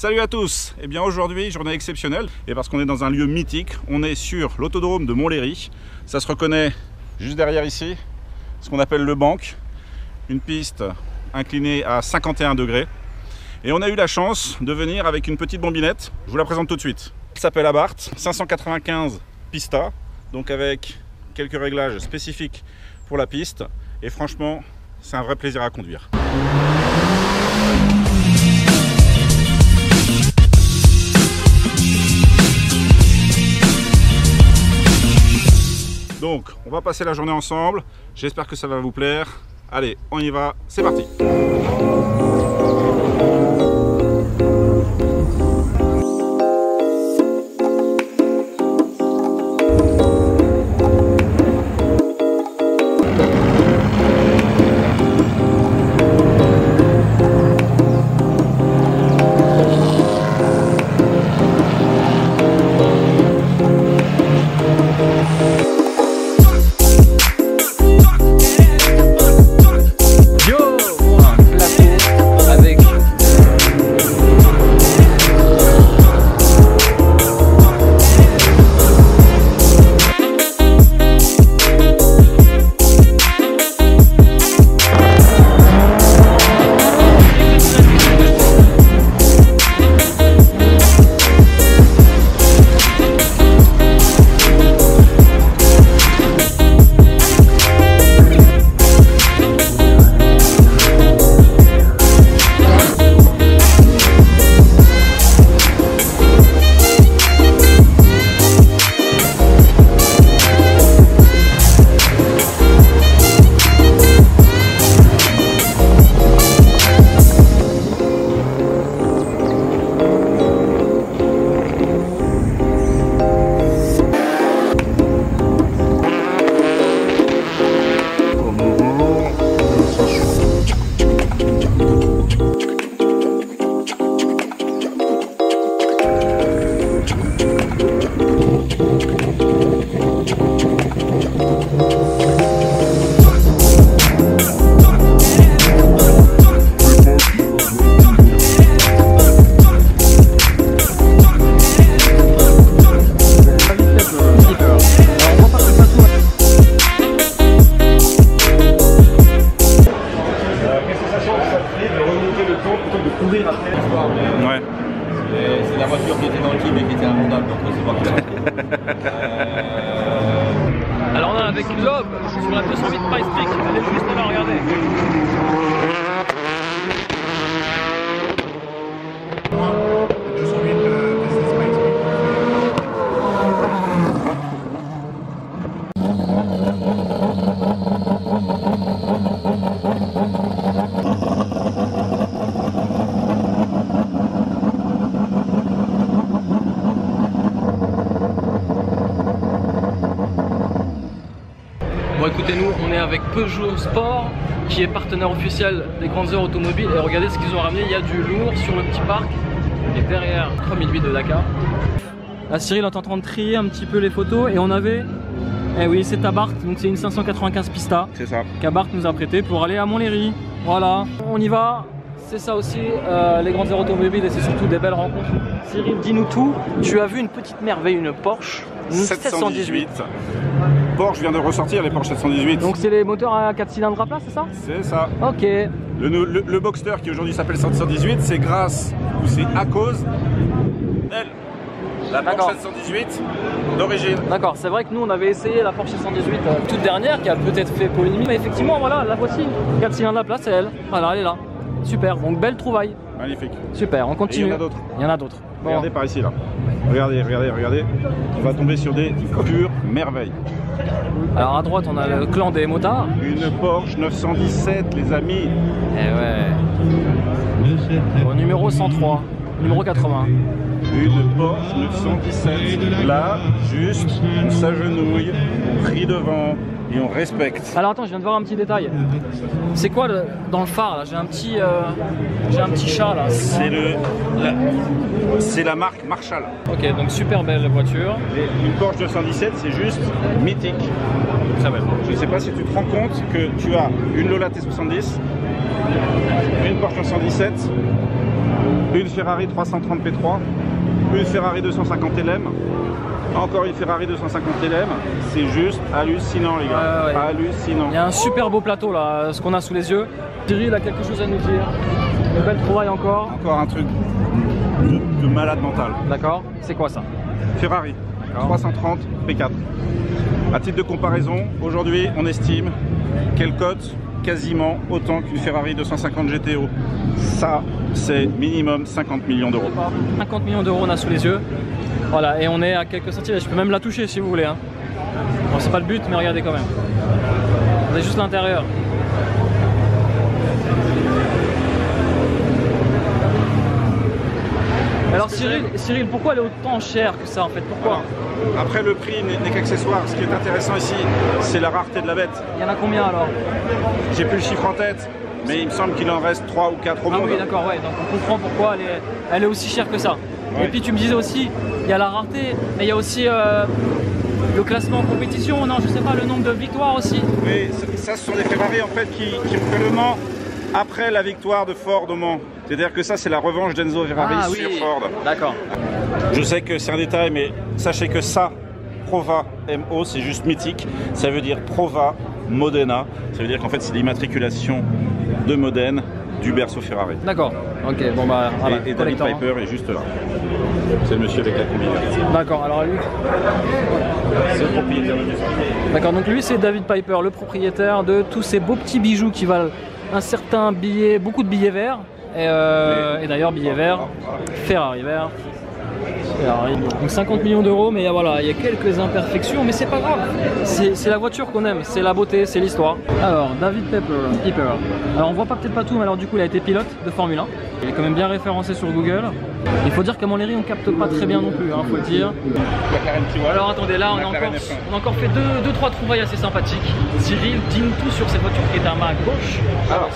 Salut à tous. Eh bien aujourd'hui, journée exceptionnelle, et parce qu'on est dans un lieu mythique, on est sur l'autodrome de Montlhéry. Ça se reconnaît juste derrière ici, ce qu'on appelle le banc, une piste inclinée à 51 degrés. Et on a eu la chance de venir avec une petite bombinette, je vous la présente tout de suite. Elle s'appelle Abarth, 595 Pista, donc avec quelques réglages spécifiques pour la piste. Et franchement, c'est un vrai plaisir à conduire. Donc, on va passer la journée ensemble. J'espère que ça va vous plaire. Allez, on y va, c'est parti. Ouais. C'est la voiture qui était dans le team et qui était invendable, donc c'est pas Alors on est avec Love sur la 208 Price Peak, elle est juste là, regardez. Bon écoutez, nous on est avec Peugeot Sport qui est partenaire officiel des grandes heures automobiles, et regardez ce qu'ils ont ramené, il y a du lourd sur le petit parc et derrière 3008 de Dakar. Là Cyril est en train de trier un petit peu les photos et on avait, eh oui c'est Abarth, donc c'est une 595 Pista qu'Abarth nous a prêté pour aller à Montlhéry. Voilà, on y va. C'est ça aussi, les grandes heures automobiles, et c'est surtout des belles rencontres. Cyril, dis-nous tout. Tu as vu une petite merveille, une Porsche 718. Porsche vient de ressortir les Porsche 718. Donc c'est les moteurs à 4 cylindres à plat, c'est ça? C'est ça. Ok. Le Boxster qui aujourd'hui s'appelle 718, c'est grâce ou c'est à cause d'elle. La Porsche 718 d'origine. D'accord, c'est vrai que nous on avait essayé la Porsche 718 toute dernière qui a peut-être fait polémique, mais effectivement voilà, la voici. 4 cylindres à plat, c'est elle. Voilà, elle est là. Super, donc belle trouvaille. Magnifique. Super, on continue. Et il y en a d'autres. Il y en a d'autres. Bon. Regardez par ici là. Regardez, regardez, regardez. On va tomber sur des pures merveilles. Alors à droite on a le clan des motards. Une Porsche 917 les amis. Eh ouais. Au numéro 103, numéro 80. Une Porsche 917. Là, juste, on s'agenouille, on prie devant et on respecte. Alors attends, je viens de voir un petit détail. C'est quoi dans le phare là? J'ai un petit chat là. C'est la marque Marshall. Ok, donc super belle voiture. Et une Porsche 217, c'est juste mythique. Très belle. Je ne sais pas si tu te rends compte que tu as une Lola T70, une Porsche 917, une Ferrari 330 P3, une Ferrari 250 LM, encore une Ferrari 250 LM. C'est juste hallucinant les gars, hallucinant. Il y a un super beau plateau là, ce qu'on a sous les yeux. Cyril a quelque chose à nous dire. Une belle trouvaille encore. Encore un truc de malade mental. D'accord, c'est quoi ça? Ferrari 330 P4. À titre de comparaison, aujourd'hui on estime qu'elle cote quasiment autant qu'une Ferrari 250 GTO. Ça, c'est minimum 50 millions d'euros. 50 millions d'euros on a sous les yeux. Voilà, et on est à quelques centimètres. Je peux même la toucher si vous voulez. Hein. Bon, c'est pas le but, mais regardez quand même. Regardez juste l'intérieur. Alors Cyril, pourquoi elle est autant chère que ça en fait? Pourquoi? Après, le prix n'est qu'accessoire. Ce qui est intéressant ici, c'est la rareté de la bête. Il y en a combien alors? J'ai plus le chiffre en tête, mais il me semble qu'il en reste 3 ou 4 au monde. Ah oui, d'accord, ouais. Donc on comprend pourquoi elle est aussi chère que ça. Ouais. Et puis tu me disais aussi, il y a la rareté, mais il y a aussi le classement en compétition, non, je sais pas, le nombre de victoires aussi. Oui, ça ce sont des Ferrari en fait qui refont le Mans après la victoire de Ford au Mans. C'est-à-dire que ça, c'est la revanche d'Enzo Ferrari sur Ford. D'accord. Je sais que c'est un détail, mais sachez que ça, Prova MO, c'est juste mythique. Ça veut dire Prova Modena. Ça veut dire qu'en fait, c'est l'immatriculation de Modène du berceau Ferrari. D'accord. Ok, bon bah voilà. Et David Piper est juste là. C'est le monsieur avec la combinaison. D'accord, alors lui. C'est le propriétaire de maison. D'accord, donc lui, c'est David Piper, le propriétaire de tous ces beaux petits bijoux qui valent un certain billet, beaucoup de billets verts. Et d'ailleurs, billets verts, Ferrari vert. Ferrari. Donc 50 millions d'euros, mais voilà, il y a quelques imperfections, mais c'est pas grave. C'est la voiture qu'on aime, c'est la beauté, c'est l'histoire. Alors, David Piper. Alors, on voit peut-être pas tout, mais alors du coup, il a été pilote de Formule 1. Il est quand même bien référencé sur Google. Il faut dire qu'à Montlhéry, on capte pas très bien non plus, hein, faut le dire. Alors attendez, là, on a encore fait deux, trois trouvailles assez sympathiques. Cyril, dis-nous tout sur cette voiture qui est à ma gauche. Alors,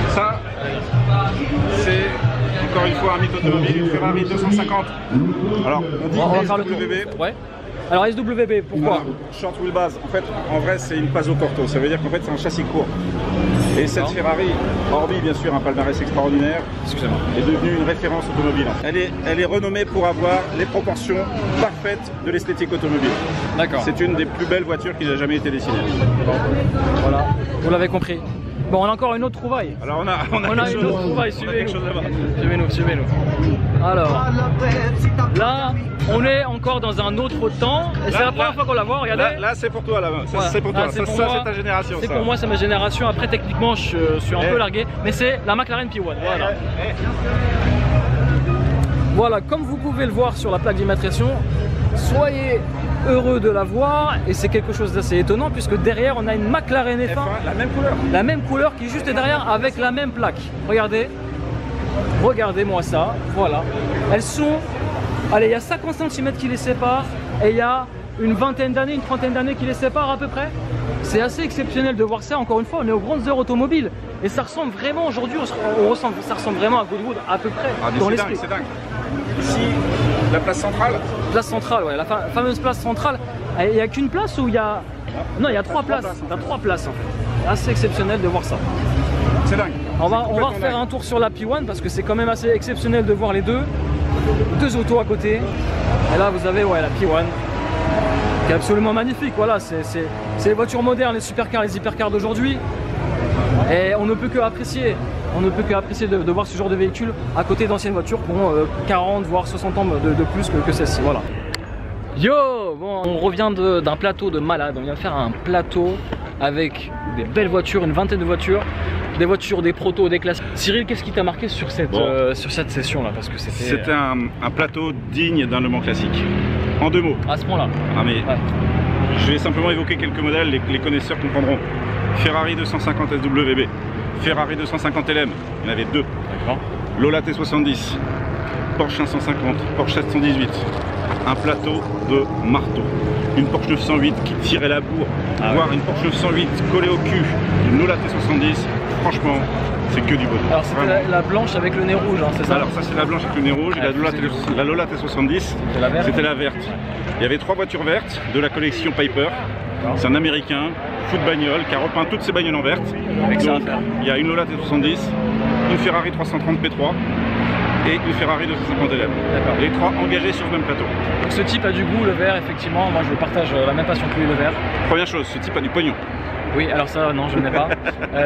ça, c'est encore une fois un mythe automobile, une Ferrari 250. Alors, on dit SWB. Ouais. Alors SWB, pourquoi? Short wheelbase. En fait, en vrai, c'est une Paso Corto. Ça veut dire qu'en fait, c'est un châssis court. Et cette Ferrari, hormis bien sûr un palmarès extraordinaire, est devenue une référence automobile. Elle est renommée pour avoir les proportions parfaites de l'esthétique automobile. D'accord. C'est une des plus belles voitures qui a jamais été dessinée. Voilà, vous l'avez compris. Bon, on a encore une autre trouvaille. Alors on a une autre trouvaille, suivez-nous. Suivez-nous. Alors, là, on est encore dans un autre temps. Et c'est la première fois qu'on la voit, regardez. Là c'est pour toi, là. C'est pour toi. Ça, c'est ta génération. C'est pour moi, c'est ma génération. Après, techniquement, je suis un peu largué. Mais c'est la McLaren P1. Voilà. Voilà, comme vous pouvez le voir sur la plaque d'immatriculation, soyez heureux de la voir, et c'est quelque chose d'assez étonnant puisque derrière on a une McLaren F1, la même couleur qui est juste derrière avec la même plaque. Regardez-moi ça, voilà. Elles sont, allez, il y a 50 cm qui les séparent et il y a une vingtaine d'années, une trentaine d'années qui les séparent à peu près. C'est assez exceptionnel de voir ça. Encore une fois, on est aux grandes heures automobiles et ça ressemble vraiment aujourd'hui, ça ressemble vraiment à Goodwood à peu près dans l'esprit. C'est dingue. Ici, la place centrale. Place centrale, ouais, la fameuse place centrale. Il n'y a qu'une place où il y a... Non, il y a 3 places. Il y a 3 places en fait. Assez exceptionnel de voir ça. C'est dingue. On va refaire un tour sur la P1 parce que c'est quand même assez exceptionnel de voir les deux autos à côté. Et là, vous avez la P1 qui est absolument magnifique. Voilà, c'est les voitures modernes, les supercars, les hypercars d'aujourd'hui. Et on ne peut que apprécier. De voir ce genre de véhicule à côté d'anciennes voitures qui ont 40 voire 60 ans de plus que celle-ci. Voilà. Yo, bon, on revient d'un plateau de malade. On vient de faire un plateau avec des belles voitures, une vingtaine de voitures, des voitures, des protos, des classes. Cyril, qu'est-ce qui t'a marqué sur cette session là? Parce que c'était un plateau digne d'un Le Mans classique. En 2 mots. À ce point-là. Ah mais je vais simplement évoquer quelques modèles, les connaisseurs comprendront. Ferrari 250 SWB. Ferrari 250 LM, il y en avait 2. Lola T70, Porsche 550, Porsche 718. Un plateau de marteau. Une Porsche 908 qui tirait la bourre, voire une Porsche 908 collée au cul d'une Lola T70. Franchement, c'est que du bonheur. Alors c'était la blanche avec le nez rouge, hein, c'est ça? Alors ça c'est la blanche avec le nez rouge, et la Lola T70, c'était la verte. Il y avait 3 voitures vertes de la collection Piper. C'est un américain, foot bagnole, qui a repeint toutes ses bagnoles en verte. Donc, il y a une Lola T70, une Ferrari 330 P3, et une Ferrari 250 LM. Les 3 engagés sur le même plateau. Donc ce type a du goût, le vert, effectivement. Moi, je partage la même passion que lui, le vert. Première chose, ce type a du pognon. Oui, alors ça, non, je ne l'ai pas.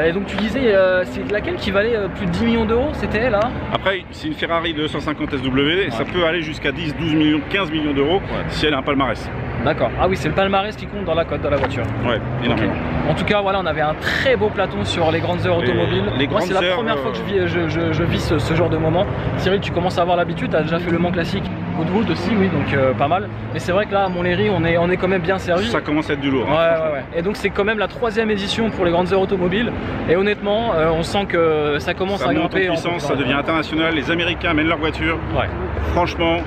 Et donc tu disais, c'est laquelle qui valait plus de 10 millions d'euros? C'était là? Après, c'est une Ferrari 250 SW, ça peut aller jusqu'à 10, 12 millions, 15 millions d'euros si elle a un palmarès. D'accord. Ah oui, c'est le palmarès qui compte dans la cote de la voiture. Ouais, énormément. Okay. En tout cas, voilà, on avait un très beau plateau sur les grandes heures automobiles. Moi, c'est la première fois que je vis ce genre de moment. Cyril, tu commences à avoir l'habitude, tu as déjà fait le Mans classique. Goodwood aussi, oui, donc pas mal. Mais c'est vrai que là, à Montlhéry, on est quand même bien servi. Ça commence à être du lourd. Ouais. Et donc, c'est quand même la 3e édition pour les grandes heures automobiles. Et honnêtement, on sent que ça commence à grimper en puissance, ça devient international. Les Américains amènent leur voiture. Ouais. Franchement,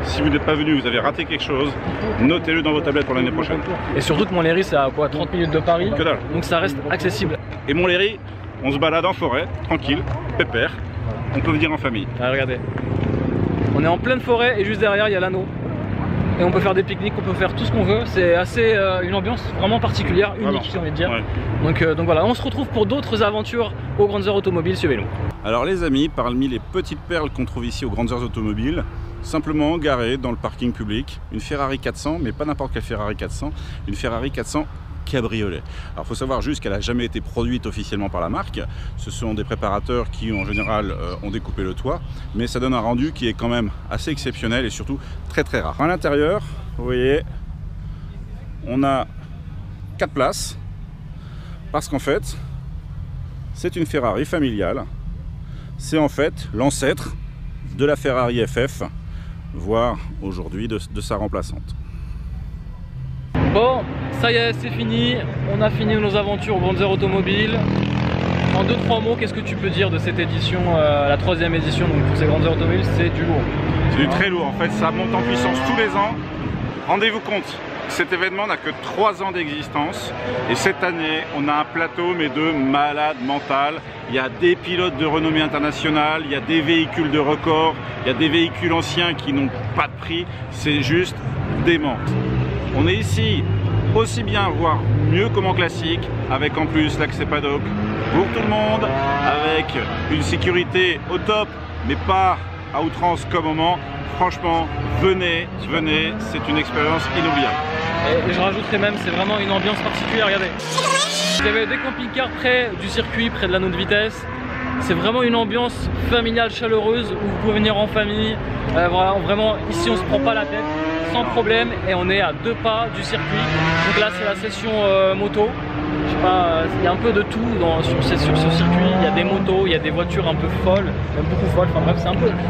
si vous n'êtes pas venu, vous avez raté quelque chose. Notez-le dans vos tablettes pour l'année prochaine. Et surtout que Montlhéry, c'est à quoi, 30 minutes de Paris. Que dalle. Donc ça reste accessible. Et Montlhéry, on se balade en forêt, tranquille, pépère. On peut venir en famille. Ah, regardez. On est en pleine forêt et juste derrière, il y a l'anneau. Et on peut faire des pique-niques, on peut faire tout ce qu'on veut. C'est assez une ambiance vraiment particulière, unique, j'ai envie de dire. Ouais. Donc voilà, on se retrouve pour d'autres aventures aux grandes heures automobiles. Suivez-nous. Alors les amis, parmi les petites perles qu'on trouve ici aux grandes heures automobiles, simplement garée dans le parking public, une Ferrari 400, mais pas n'importe quelle Ferrari 400, une Ferrari 400 cabriolet. Alors il faut savoir juste qu'elle n'a jamais été produite officiellement par la marque. Ce sont des préparateurs qui en général ont découpé le toit, mais ça donne un rendu qui est quand même assez exceptionnel et surtout très rare. À l'intérieur, vous voyez, on a 4 places parce qu'en fait c'est une Ferrari familiale. C'est en fait l'ancêtre de la Ferrari FF, voire aujourd'hui de sa remplaçante. Bon, ça y est, c'est fini. On a fini nos aventures aux grandes heures automobiles. En 2-3 mots, qu'est-ce que tu peux dire de cette édition, la 3e édition donc pour ces grandes heures automobiles? C'est du lourd. C'est du très lourd, en fait, ça monte en puissance tous les ans. Rendez-vous compte, cet événement n'a que 3 ans d'existence et cette année, on a un plateau mais de malade mental. Il y a des pilotes de renommée internationale, il y a des véhicules de record, il y a des véhicules anciens qui n'ont pas de prix. C'est juste dément. On est ici aussi bien, voire mieux qu'au Mans classique, avec en plus l'accès paddock pour tout le monde, avec une sécurité au top, mais pas à outrance comme au Mans. Franchement, venez, c'est une expérience inoubliable. Et je rajouterais même, c'est vraiment une ambiance particulière, regardez. Vous avez des camping-cars près du circuit, près de l'anneau de vitesse. C'est vraiment une ambiance familiale, chaleureuse, où vous pouvez venir en famille. Voilà, vraiment, ici on se prend pas la tête, sans problème, et on est à 2 pas du circuit. Donc là, c'est la session moto. Je sais pas, il y a un peu de tout sur ce circuit. Il y a des motos, il y a des voitures un peu folles, même beaucoup folles. Enfin bref,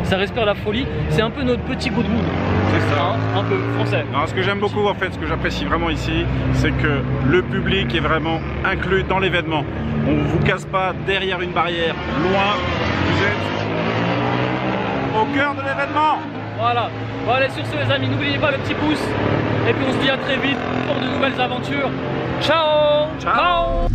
ça respire la folie. C'est un peu notre petit Goodwood. C'est ça. Un peu français. Alors, ce que j'aime beaucoup en fait, ce que j'apprécie vraiment ici, c'est que le public est vraiment inclus dans l'événement. On ne vous casse pas derrière une barrière, loin. Vous êtes au cœur de l'événement. Voilà. Bon allez, sur ce les amis, n'oubliez pas le petit pouce. Et puis on se dit à très vite pour de nouvelles aventures. Ciao. Ciao.